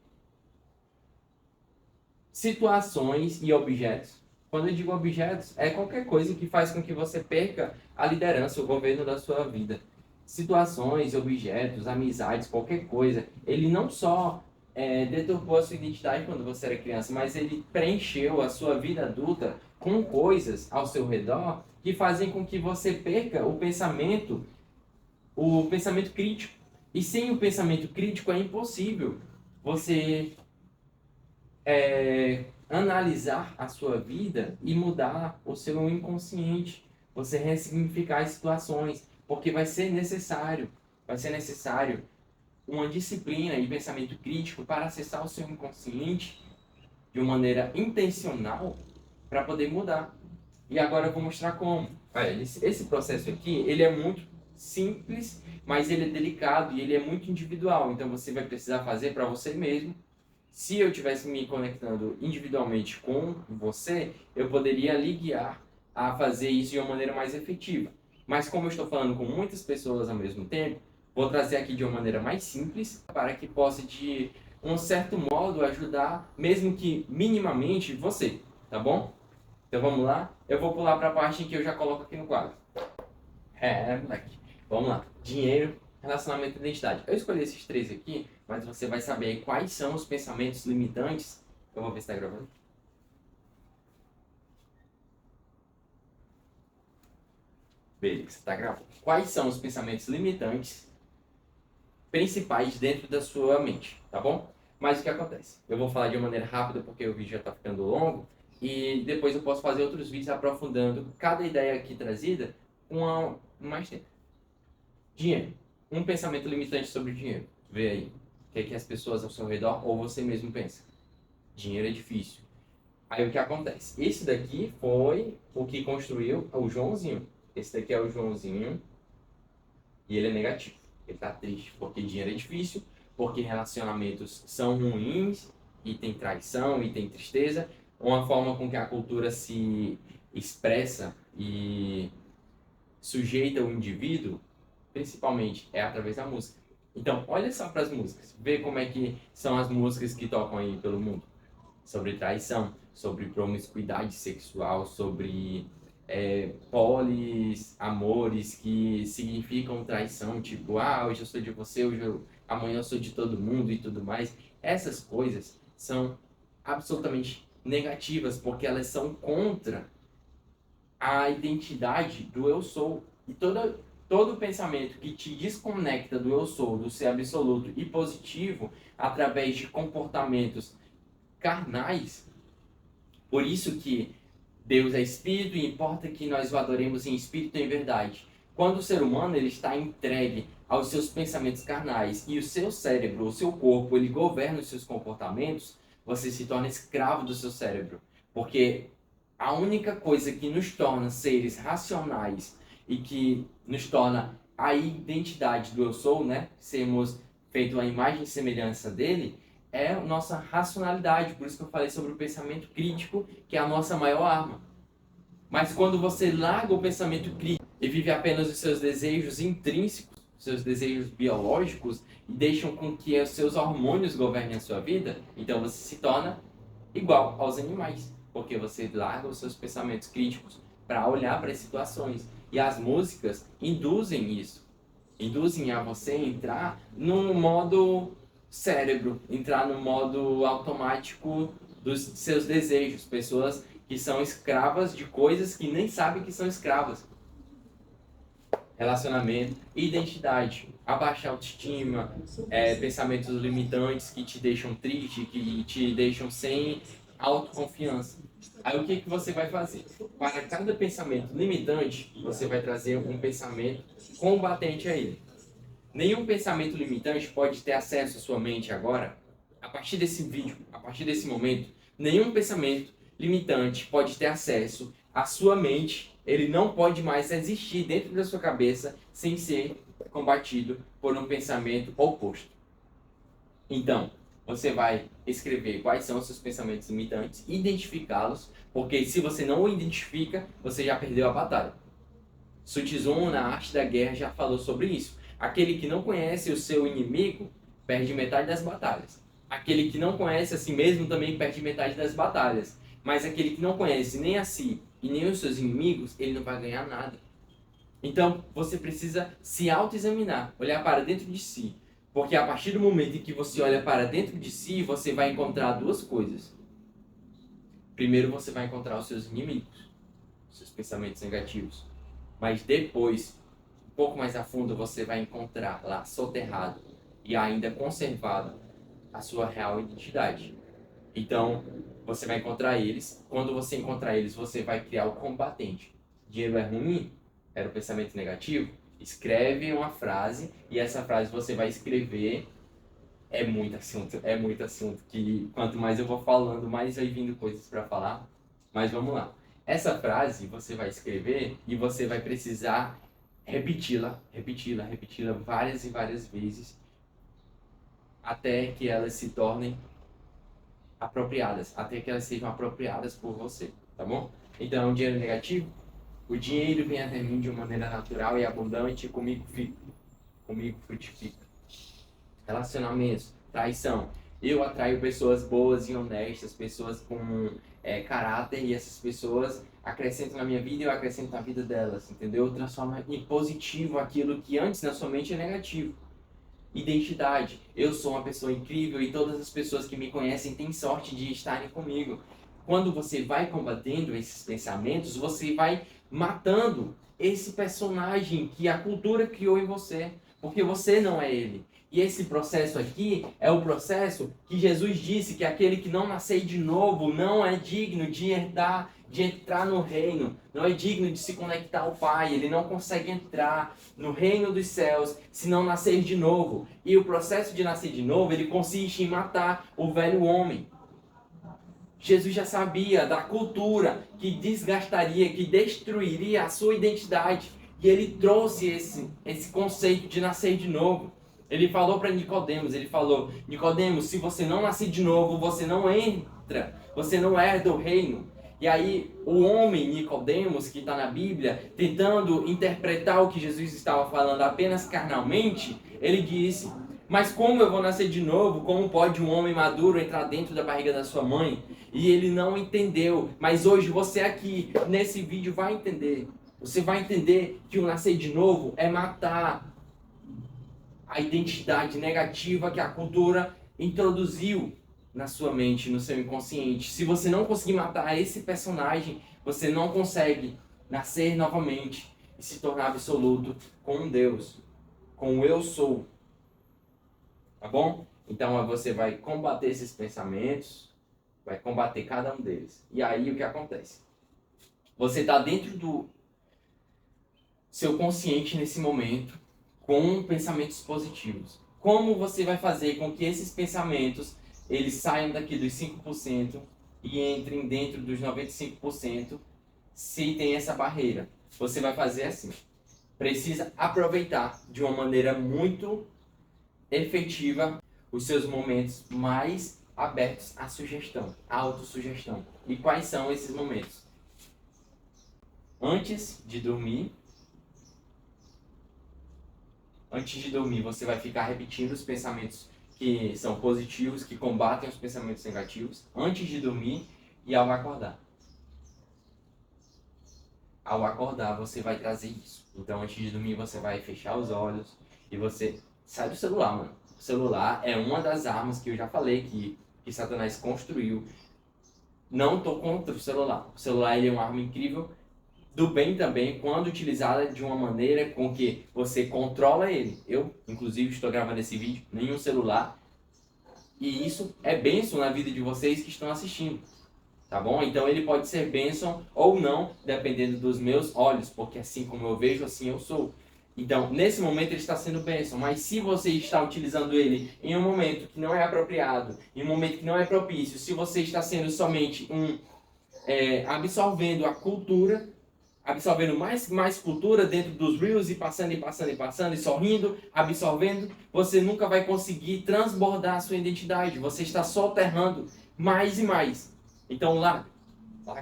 situações e objetos. Quando eu digo objetos, é qualquer coisa que faz com que você perca a liderança, o governo da sua vida. Situações, objetos, amizades, qualquer coisa. Ele não só deturpou a sua identidade quando você era criança, mas ele preencheu a sua vida adulta com coisas ao seu redor que fazem com que você perca o pensamento crítico. E sem o pensamento crítico é impossível você analisar a sua vida e mudar o seu inconsciente, você ressignificar as situações, porque vai ser necessário uma disciplina e pensamento crítico para acessar o seu inconsciente de uma maneira intencional para poder mudar. E agora eu vou mostrar como. Olha, esse processo aqui, ele é muito simples, mas ele é delicado e ele é muito individual, então você vai precisar fazer para você mesmo. Se eu estivesse me conectando individualmente com você, eu poderia lhe guiar a fazer isso de uma maneira mais efetiva. Mas como eu estou falando com muitas pessoas ao mesmo tempo, vou trazer aqui de uma maneira mais simples para que possa, de um certo modo, ajudar, mesmo que minimamente, você, tá bom? Então vamos lá? Eu vou pular para a parte que eu já coloco aqui no quadro. Moleque. Vamos lá. Dinheiro, relacionamento e identidade. Eu escolhi esses três aqui, mas você vai saber quais são os pensamentos limitantes. Eu vou ver se está gravando. Beleza, está gravando. Quais são os pensamentos limitantes principais dentro da sua mente, tá bom? Mas o que acontece? Eu vou falar de uma maneira rápida porque o vídeo já está ficando longo e depois eu posso fazer outros vídeos aprofundando cada ideia aqui trazida com mais tempo. Dinheiro. Um pensamento limitante sobre o dinheiro. Vê aí. O que é que as pessoas ao seu redor ou você mesmo pensa? Dinheiro é difícil. Aí o que acontece? Esse daqui foi o que construiu o Joãozinho. Esse daqui é o Joãozinho e ele é negativo. Ele tá triste porque dinheiro é difícil, porque relacionamentos são ruins e tem traição e tem tristeza. Uma forma com que a cultura se expressa e sujeita o indivíduo, principalmente, é através da música. Então, olha só para as músicas. Vê como é que são as músicas que tocam aí pelo mundo. Sobre traição, sobre promiscuidade sexual, sobre poliamores que significam traição, tipo, hoje eu sou de você, amanhã eu sou de todo mundo e tudo mais. Essas coisas são absolutamente negativas, porque elas são contra a identidade do eu sou. E todo pensamento que te desconecta do eu sou, do ser absoluto e positivo, através de comportamentos carnais, por isso que Deus é espírito e importa que nós o adoremos em espírito e em verdade. Quando o ser humano ele está entregue aos seus pensamentos carnais e o seu cérebro, o seu corpo, ele governa os seus comportamentos, você se torna escravo do seu cérebro. Porque a única coisa que nos torna seres racionais e que nos torna a identidade do eu sou, né? Sermos feitos à imagem e semelhança dele, é a nossa racionalidade. Por isso que eu falei sobre o pensamento crítico, que é a nossa maior arma. Mas quando você larga o pensamento crítico e vive apenas os seus desejos intrínsecos, seus desejos biológicos, e deixam com que os seus hormônios governem a sua vida, então você se torna igual aos animais, porque você larga os seus pensamentos críticos para olhar para as situações. E as músicas induzem isso, induzem a você entrar no modo cérebro, entrar no modo automático dos seus desejos. Pessoas que são escravas de coisas que nem sabem que são escravas. Relacionamento, identidade, abaixa a autoestima, pensamentos limitantes que te deixam triste, que te deixam sem autoconfiança. Aí o que você vai fazer? Para cada pensamento limitante, você vai trazer um pensamento combatente a ele. Nenhum pensamento limitante pode ter acesso à sua mente agora. A partir desse vídeo, a partir desse momento, nenhum pensamento limitante pode ter acesso à sua mente. Ele não pode mais existir dentro da sua cabeça sem ser combatido por um pensamento oposto. Então, você vai escrever quais são os seus pensamentos limitantes, identificá-los, porque se você não o identifica, você já perdeu a batalha. Sun Tzu, na Arte da Guerra, já falou sobre isso. Aquele que não conhece o seu inimigo perde metade das batalhas. Aquele que não conhece a si mesmo também perde metade das batalhas. Mas aquele que não conhece nem a si e nem os seus inimigos, ele não vai ganhar nada. Então, você precisa se autoexaminar, olhar para dentro de si. Porque a partir do momento em que você olha para dentro de si, você vai encontrar duas coisas. Primeiro, você vai encontrar os seus inimigos, os seus pensamentos negativos. Mas depois, um pouco mais a fundo, você vai encontrar lá, soterrado e ainda conservado, a sua real identidade. Então, você vai encontrar eles. Quando você encontrar eles, você vai criar o combatente. Dinheiro é ruim? Era o pensamento negativo? Escreve uma frase e essa frase você vai escrever. É muito assunto que quanto mais eu vou falando, mais vai vindo coisas para falar. Mas vamos lá. Essa frase você vai escrever e você vai precisar repeti-la várias e várias vezes até que elas se tornem apropriadas, até que elas sejam apropriadas por você, tá bom? Então, dinheiro negativo? O dinheiro vem até mim de uma maneira natural e abundante, comigo frutifica. Relacionamentos, traição. Eu atraio pessoas boas e honestas, pessoas com caráter, e essas pessoas acrescentam na minha vida e eu acrescento na vida delas, entendeu? Eu transformo em positivo aquilo que antes na sua mente é negativo. Identidade. Eu sou uma pessoa incrível e todas as pessoas que me conhecem têm sorte de estarem comigo. Quando você vai combatendo esses pensamentos, você vai matando esse personagem que a cultura criou em você, porque você não é ele. E esse processo aqui é o processo que Jesus disse que aquele que não nascer de novo não é digno de herdar, de entrar no reino, não é digno de se conectar ao Pai, ele não consegue entrar no reino dos céus se não nascer de novo. E o processo de nascer de novo, ele consiste em matar o velho homem. Jesus já sabia da cultura que desgastaria, que destruiria a sua identidade. E ele trouxe esse conceito de nascer de novo. Ele falou para Nicodemos, ele falou: Nicodemos, se você não nascer de novo, você não entra, você não herda o reino. E aí o homem Nicodemos, que está na Bíblia, tentando interpretar o que Jesus estava falando apenas carnalmente, ele disse: mas como eu vou nascer de novo? Como pode um homem maduro entrar dentro da barriga da sua mãe? E ele não entendeu. Mas hoje você aqui, nesse vídeo, vai entender. Você vai entender que o nascer de novo é matar a identidade negativa que a cultura introduziu na sua mente, no seu inconsciente. Se você não conseguir matar esse personagem, você não consegue nascer novamente e se tornar absoluto com Deus, com o eu sou. Tá bom? Então você vai combater esses pensamentos, vai combater cada um deles. E aí o que acontece? Você está dentro do seu consciente nesse momento com pensamentos positivos. Como você vai fazer com que esses pensamentos eles saiam daqui dos 5% e entrem dentro dos 95% se tem essa barreira? Você vai fazer assim. Precisa aproveitar de uma maneira muito efetiva os seus momentos mais abertos à sugestão, à autossugestão. E quais são esses momentos? Antes de dormir, você vai ficar repetindo os pensamentos que são positivos, que combatem os pensamentos negativos, antes de dormir e ao acordar. Ao acordar, você vai trazer isso. Então, antes de dormir, você vai fechar os olhos e você sai do celular, mano. O celular é uma das armas que eu já falei que Satanás construiu. Não tô contra o celular. O celular ele é uma arma incrível do bem também, quando utilizada de uma maneira com que você controla ele. Eu, inclusive, estou gravando esse vídeo em um celular. E isso é bênção na vida de vocês que estão assistindo. Tá bom? Então ele pode ser bênção ou não, dependendo dos meus olhos. Porque assim como eu vejo, assim eu sou. Então, nesse momento ele está sendo bênção, mas se você está utilizando ele em um momento que não é apropriado, em um momento que não é propício, se você está sendo somente absorvendo a cultura absorvendo mais cultura dentro dos reels e passando e passando e passando e sorrindo, absorvendo, você nunca vai conseguir transbordar a sua identidade. Você está soterrando mais e mais. Então larga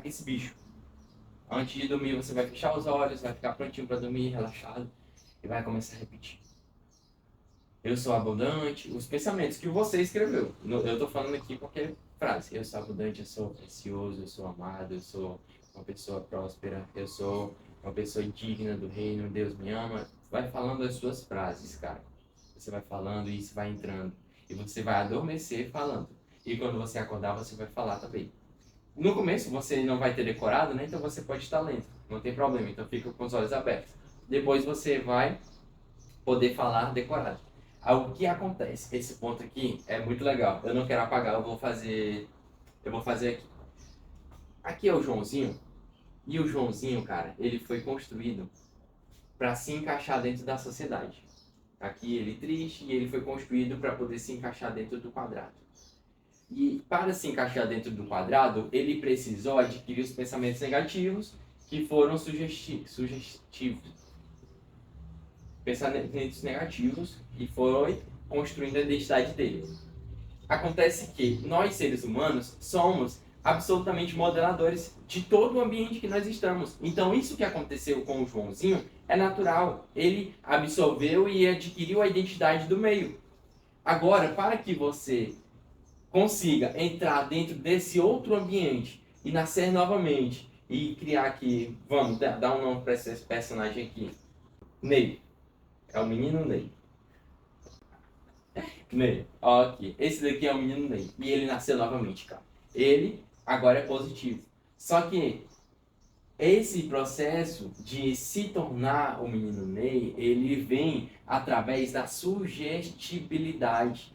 esse bicho. Antes de dormir, você vai fechar os olhos, vai ficar prontinho para dormir, relaxado, e vai começar a repetir. Eu sou abundante, os pensamentos que você escreveu. Eu estou falando aqui qualquer frase. Eu sou abundante, eu sou precioso, eu sou amado, eu sou uma pessoa próspera, eu sou uma pessoa digna do reino, Deus me ama. Vai falando as suas frases, cara. Você vai falando e isso vai entrando. E você vai adormecer falando. E quando você acordar, você vai falar também. No começo você não vai ter decorado, né? Então você pode estar lento, não tem problema. Então fica com os olhos abertos. Depois você vai poder falar decorado. O que acontece? Esse ponto aqui é muito legal. Eu não quero apagar, eu vou fazer aqui. Aqui é o Joãozinho. E o Joãozinho, cara, ele foi construído para se encaixar dentro da sociedade. Aqui ele triste e ele foi construído para poder se encaixar dentro do quadrado. E para se encaixar dentro do quadrado, ele precisou adquirir os pensamentos negativos que foram sugestivos. Pensamentos negativos e foi construindo a identidade dele. Acontece que nós, seres humanos, somos absolutamente modeladores de todo o ambiente que nós estamos. Então, isso que aconteceu com o Joãozinho é natural. Ele absorveu e adquiriu a identidade do meio. Agora, para que você consiga entrar dentro desse outro ambiente e nascer novamente e criar aqui, vamos dar um nome para esse personagem aqui, Ney. É o menino Ney. Ney, ok. Esse daqui é o menino Ney. E ele nasceu novamente, cara. Ele agora é positivo. Só que esse processo de se tornar o menino Ney, ele vem através da sugestibilidade.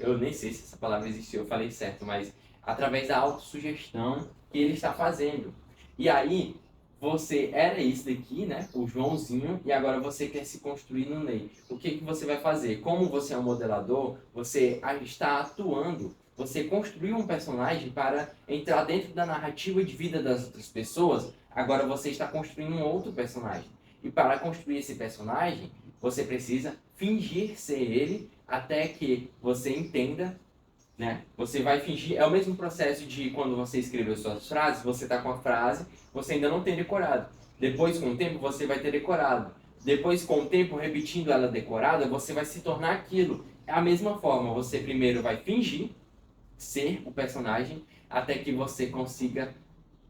Eu nem sei se essa palavra existiu, eu falei certo, mas através da autossugestão que ele está fazendo. E aí, você era esse daqui, né? O Joãozinho, e agora você quer se construir no Ney. O que você vai fazer? Como você é um modelador, você está atuando, você construiu um personagem para entrar dentro da narrativa de vida das outras pessoas, agora você está construindo um outro personagem. E para construir esse personagem, você precisa fingir ser ele até que você entenda, né? Você vai fingir, é o mesmo processo de quando você escreveu suas frases, você está com a frase, você ainda não tem decorado. Depois, com o tempo, você vai ter decorado. Depois, com o tempo, repetindo ela decorada, você vai se tornar aquilo. É a mesma forma, você primeiro vai fingir ser o personagem até que você consiga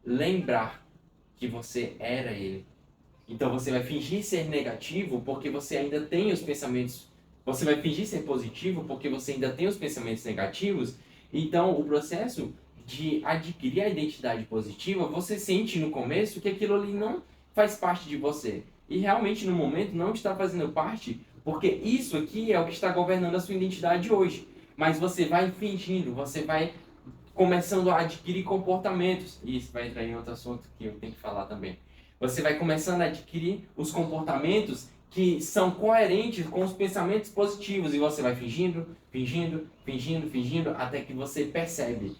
lembrar que você era ele. Então você vai fingir ser negativo porque você ainda tem os pensamentos. Você vai fingir ser positivo porque você ainda tem os pensamentos negativos. Então o processo de adquirir a identidade positiva, você sente no começo que aquilo ali não faz parte de você. E realmente no momento não está fazendo parte, porque isso aqui é o que está governando a sua identidade hoje. Mas você vai fingindo, você vai começando a adquirir comportamentos. E isso vai entrar em outro assunto que eu tenho que falar também. Você vai começando a adquirir os comportamentos que são coerentes com os pensamentos positivos. E você vai fingindo, até que você percebe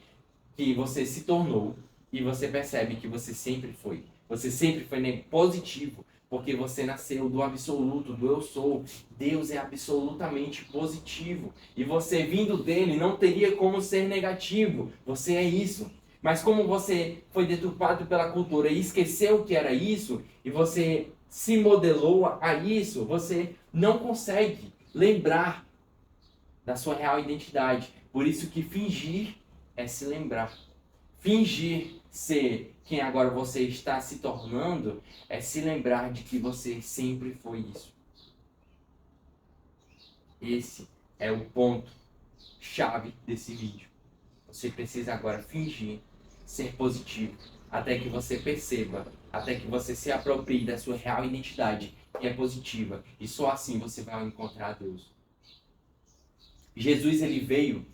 que você se tornou. E você percebe que você sempre foi. Você sempre foi positivo. Porque você nasceu do absoluto, do eu sou. Deus é absolutamente positivo. E você vindo dele não teria como ser negativo. Você é isso. Mas como você foi deturpado pela cultura e esqueceu que era isso, e você se modelou a isso, você não consegue lembrar da sua real identidade. Por isso que fingir é se lembrar. Fingir ser quem agora você está se tornando é se lembrar de que você sempre foi isso. Esse é o ponto chave desse vídeo. Você precisa agora fingir ser positivo, até que você perceba, até que você se aproprie da sua real identidade, que é positiva. E só assim você vai encontrar Deus. Jesus ele veio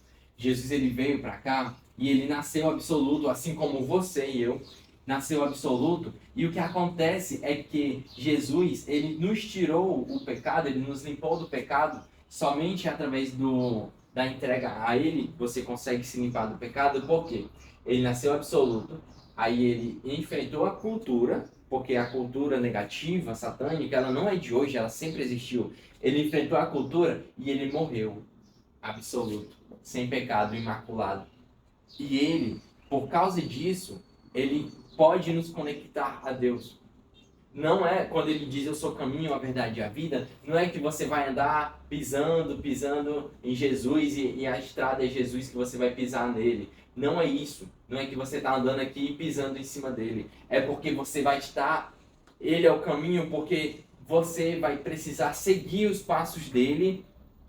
para cá e ele nasceu absoluto, assim como você e eu nasceu absoluto. E o que acontece é que Jesus ele nos tirou o pecado, ele nos limpou do pecado somente através da entrega a ele. Você consegue se limpar do pecado, por quê? Ele nasceu absoluto, aí ele enfrentou a cultura porque a cultura negativa, satânica, ela não é de hoje, ela sempre existiu. Ele enfrentou a cultura e ele morreu, absoluto, sem pecado, imaculado. E ele, por causa disso, ele pode nos conectar a Deus. Não é, quando ele diz eu sou o caminho, a verdade e a vida, não é que você vai andar pisando em Jesus e a estrada é Jesus que você vai pisar nele. Não é isso. Não é que você está andando aqui e pisando em cima dele. É porque você vai estar, ele é o caminho, porque você vai precisar seguir os passos dele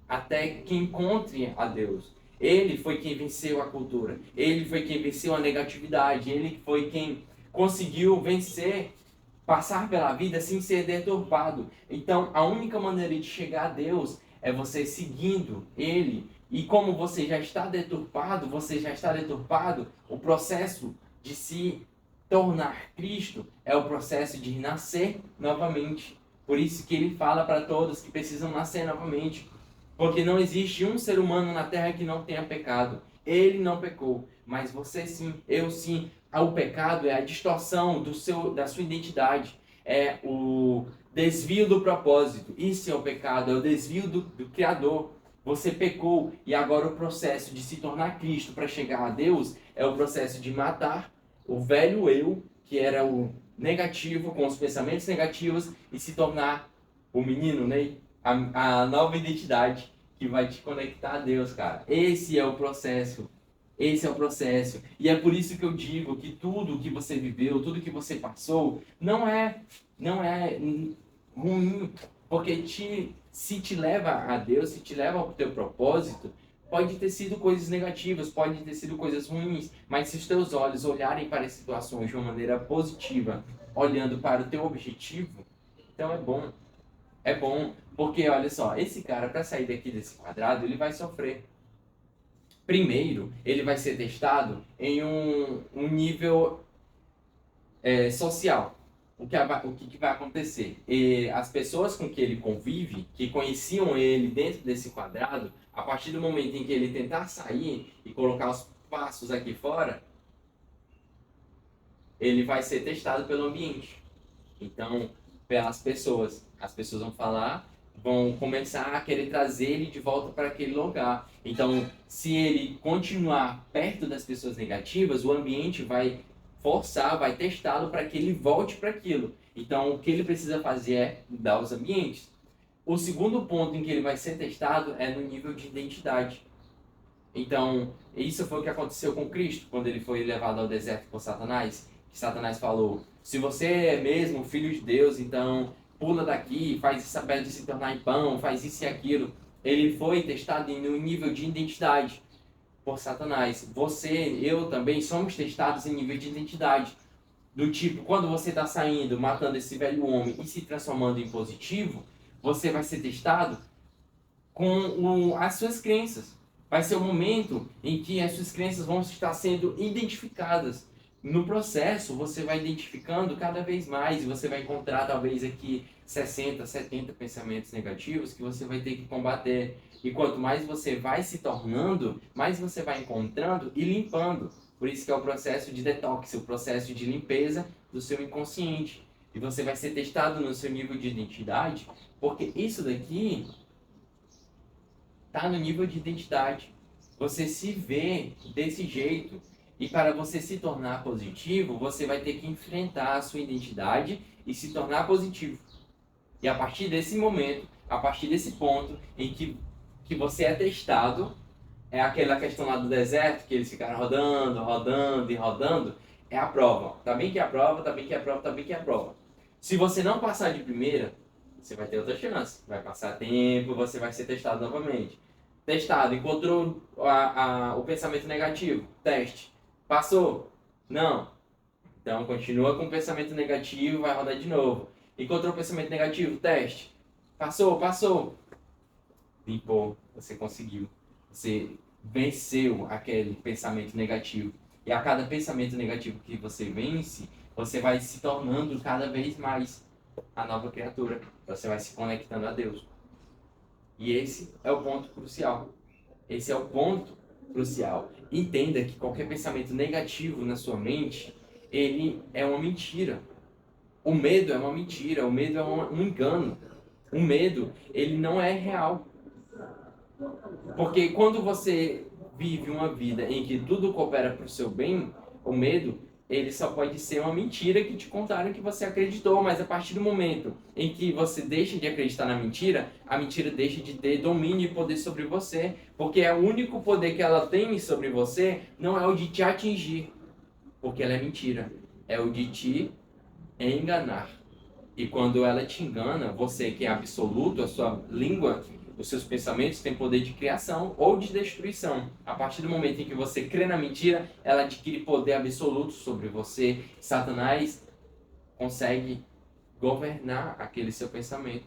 até que encontre a Deus. Ele foi quem venceu a cultura. Ele foi quem venceu a negatividade. Ele foi quem conseguiu vencer, passar pela vida sem ser deturpado. Então, a única maneira de chegar a Deus é você seguindo Ele. E como você já está deturpado, o processo de se tornar Cristo é o processo de nascer novamente. Por isso que ele fala para todos que precisam nascer novamente. Porque não existe um ser humano na Terra que não tenha pecado. Ele não pecou, mas você sim, eu sim. O pecado é a distorção da sua identidade, é o desvio do propósito. Isso é o pecado, é o desvio do Criador. Você pecou e agora o processo de se tornar Cristo para chegar a Deus é o processo de matar o velho eu, que era o negativo, com os pensamentos negativos, e se tornar o menino, né? A nova identidade que vai te conectar a Deus, cara. Esse é o processo. Esse é o processo. E é por isso que eu digo que tudo que você viveu, tudo que você passou, não é ruim, porque se te leva a Deus, se te leva ao teu propósito, pode ter sido coisas negativas, pode ter sido coisas ruins, mas se os teus olhos olharem para as situações de uma maneira positiva, olhando para o teu objetivo, então é bom. É bom, porque olha só, esse cara, para sair daqui desse quadrado, ele vai sofrer. Primeiro, ele vai ser testado em um nível social. O que vai acontecer? As pessoas com que ele convive, que conheciam ele dentro desse quadrado, a partir do momento em que ele tentar sair e colocar os passos aqui fora, ele vai ser testado pelo ambiente. Então, pelas pessoas. As pessoas vão falar, vão começar a querer trazer ele de volta para aquele lugar. Então, se ele continuar perto das pessoas negativas, o ambiente vai forçar, vai testá-lo para que ele volte para aquilo. Então, o que ele precisa fazer é mudar os ambientes. O segundo ponto em que ele vai ser testado é no nível de identidade. Então, isso foi o que aconteceu com Cristo, quando ele foi levado ao deserto por Satanás. Que Satanás falou, se você é mesmo filho de Deus, então pula daqui, faz essa pedra de se tornar em pão, faz isso e aquilo. Ele foi testado no nível de identidade por Satanás. Você, eu também somos testados em nível de identidade. Do tipo, quando você está saindo, matando esse velho homem e se transformando em positivo, você vai ser testado com as suas crenças. Vai ser o momento em que as suas crenças vão estar sendo identificadas. No processo, você vai identificando cada vez mais e você vai encontrar talvez aqui 60, 70 pensamentos negativos que você vai ter que combater. E quanto mais você vai se tornando, mais você vai encontrando e limpando. Por isso que é o processo de detox, o processo de limpeza do seu inconsciente. E você vai ser testado no seu nível de identidade, porque isso daqui está no nível de identidade. Você se vê desse jeito. E para você se tornar positivo, você vai ter que enfrentar a sua identidade e se tornar positivo. E a partir desse momento, a partir desse ponto em que você é testado, é aquela questão lá do deserto, que eles ficaram rodando, rodando e rodando, é a prova. Tá bem que é a prova, tá bem que é a prova, tá bem que é a prova. Se você não passar de primeira, você vai ter outra chance. Vai passar tempo, você vai ser testado novamente. Testado, encontrou o pensamento negativo, teste. Passou? Não. Então continua com o pensamento negativo, vai rodar de novo. Encontrou o pensamento negativo? Teste. Passou, passou. Limpou, você conseguiu. Você venceu aquele pensamento negativo. E a cada pensamento negativo que você vence, você vai se tornando cada vez mais a nova criatura. Você vai se conectando a Deus. E esse é o ponto crucial. Esse é o ponto crucial. Entenda que qualquer pensamento negativo na sua mente, ele é uma mentira. O medo é uma mentira, o medo é um engano. O medo, ele não é real. Porque quando você vive uma vida em que tudo coopera para o seu bem, o medo, ele só pode ser uma mentira que te contaram que você acreditou, mas a partir do momento em que você deixa de acreditar na mentira, a mentira deixa de ter domínio e poder sobre você, porque é o único poder que ela tem sobre você, não é o de te atingir, porque ela é mentira, é o de te enganar. E quando ela te engana, você que é absoluto, a sua língua, os seus pensamentos têm poder de criação ou de destruição. A partir do momento em que você crê na mentira, ela adquire poder absoluto sobre você. Satanás consegue governar aquele seu pensamento.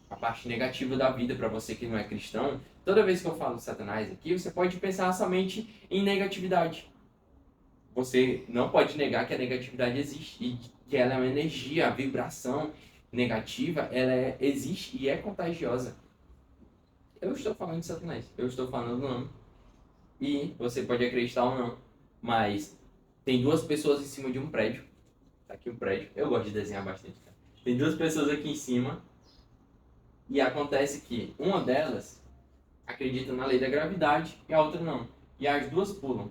A parte negativa da vida para você que não é cristão, toda vez que eu falo de Satanás aqui, você pode pensar somente em negatividade. Você não pode negar que a negatividade existe e que ela é uma energia, a vibração negativa, existe e é contagiosa. Eu estou falando de Satanás, eu estou falando não. E você pode acreditar ou não, mas tem duas pessoas em cima de um prédio. Tá aqui um prédio, eu gosto de desenhar bastante. Tem duas pessoas aqui em cima e acontece que uma delas acredita na lei da gravidade e a outra não. E as duas pulam.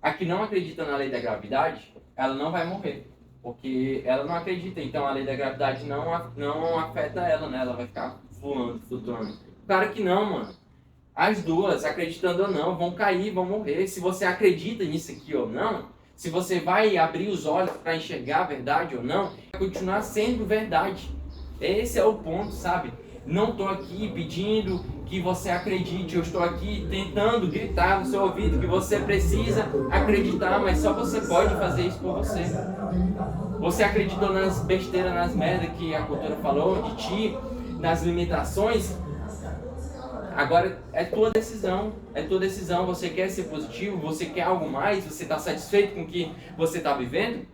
A que não acredita na lei da gravidade, ela não vai morrer. Porque ela não acredita. Então a lei da gravidade não afeta ela, né? Ela vai ficar voando, flutuando. Claro que não, mano. As duas, acreditando ou não, vão cair, vão morrer. Se você acredita nisso aqui ou não, se você vai abrir os olhos para enxergar a verdade ou não, vai continuar sendo verdade. Esse é o ponto, sabe? Não estou aqui pedindo que você acredite, eu estou aqui tentando gritar no seu ouvido que você precisa acreditar, mas só você pode fazer isso por você. Você acreditou nas besteiras, nas merdas que a cultura falou de ti, nas limitações? Agora é tua decisão, Você quer ser positivo? Você quer algo mais? Você está satisfeito com o que você está vivendo?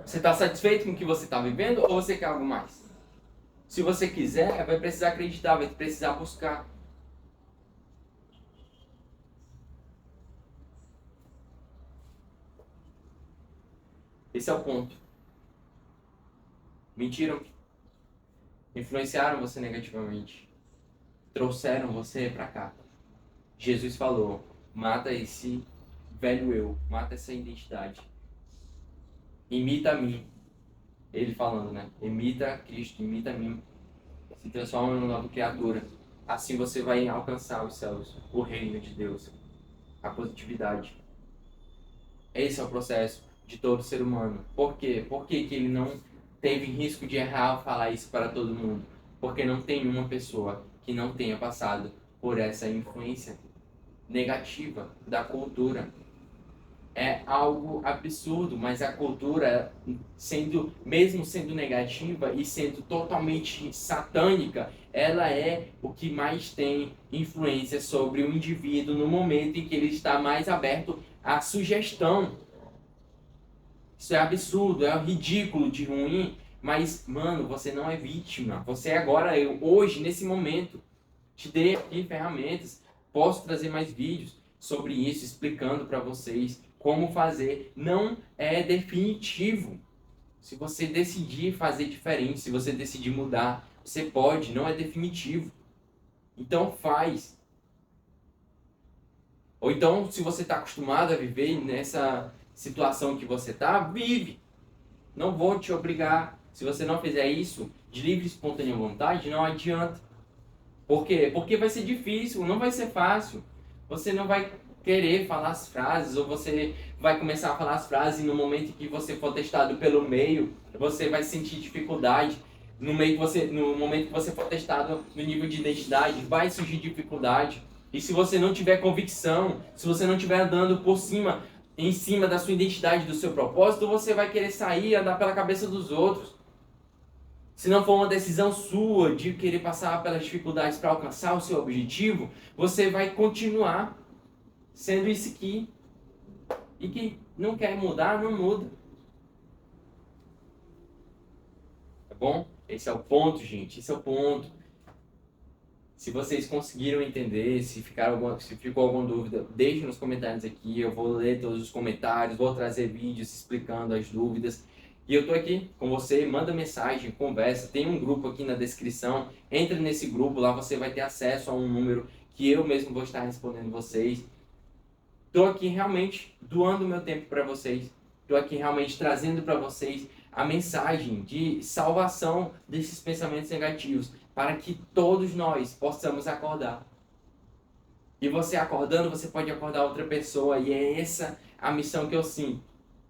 Você está satisfeito com o que você está vivendo ou você quer algo mais? Se você quiser, vai precisar acreditar, vai precisar buscar. Esse é o ponto. Mentiram, influenciaram você negativamente, trouxeram você para cá. Jesus falou: mata esse velho eu, mata essa identidade. Imita a mim. Ele falando, né? Imita Cristo, imita a mim. Se transforma numa nova criatura. Assim você vai alcançar os céus, o reino de Deus, a positividade. Esse é o processo de todo ser humano. Por quê? Por que ele não teve risco de errar ao falar isso para todo mundo? Porque não tem uma pessoa que não tenha passado por essa influência negativa da cultura. É algo absurdo, mas a cultura, mesmo sendo negativa e sendo totalmente satânica, ela é o que mais tem influência sobre o indivíduo no momento em que ele está mais aberto à sugestão. Isso é absurdo, é ridículo de ruim, mas, mano, você não é vítima. Você agora, hoje, nesse momento, te dei aqui ferramentas, posso trazer mais vídeos sobre isso, explicando para vocês como fazer. Não é definitivo. Se você decidir fazer diferente, se você decidir mudar, você pode, não é definitivo. Então faz. Ou então, se você está acostumado a viver nessa situação que você está, vive. Não vou te obrigar. Se você não fizer isso de livre e espontânea vontade, não adianta. Por quê? Porque vai ser difícil, não vai ser fácil. Você não vai querer falar as frases, ou você vai começar a falar as frases e no momento que você for testado pelo meio, você vai sentir dificuldade. No momento que você for testado no nível de identidade, vai surgir dificuldade. E se você não tiver convicção, se você não estiver andando em cima da sua identidade, do seu propósito, você vai querer sair e andar pela cabeça dos outros. Se não for uma decisão sua de querer passar pelas dificuldades para alcançar o seu objetivo, você vai continuar sendo isso aqui. E quem não quer mudar, não muda. Tá bom? Esse é o ponto, gente. Esse é o ponto. Se vocês conseguiram entender, se ficou alguma dúvida, deixe nos comentários aqui. Eu vou ler todos os comentários, vou trazer vídeos explicando as dúvidas. E eu tô aqui com você, manda mensagem, conversa. Tem um grupo aqui na descrição. Entre nesse grupo, lá você vai ter acesso a um número que eu mesmo vou estar respondendo vocês. Tô aqui realmente doando meu tempo para vocês. Tô aqui realmente trazendo para vocês a mensagem de salvação desses pensamentos negativos, para que todos nós possamos acordar. E você acordando, você pode acordar outra pessoa, e é essa a missão que eu sinto.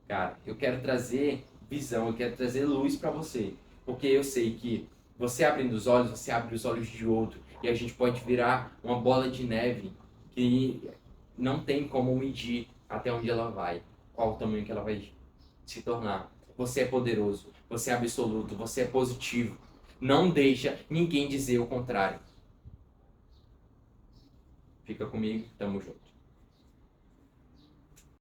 Cara, eu quero trazer visão, eu quero trazer luz para você, porque eu sei que você abrindo os olhos, você abre os olhos de outro, e a gente pode virar uma bola de neve que não tem como medir até onde ela vai, qual o tamanho que ela vai se tornar. Você é poderoso, você é absoluto, você é positivo. Não deixa ninguém dizer o contrário. Fica comigo, tamo junto.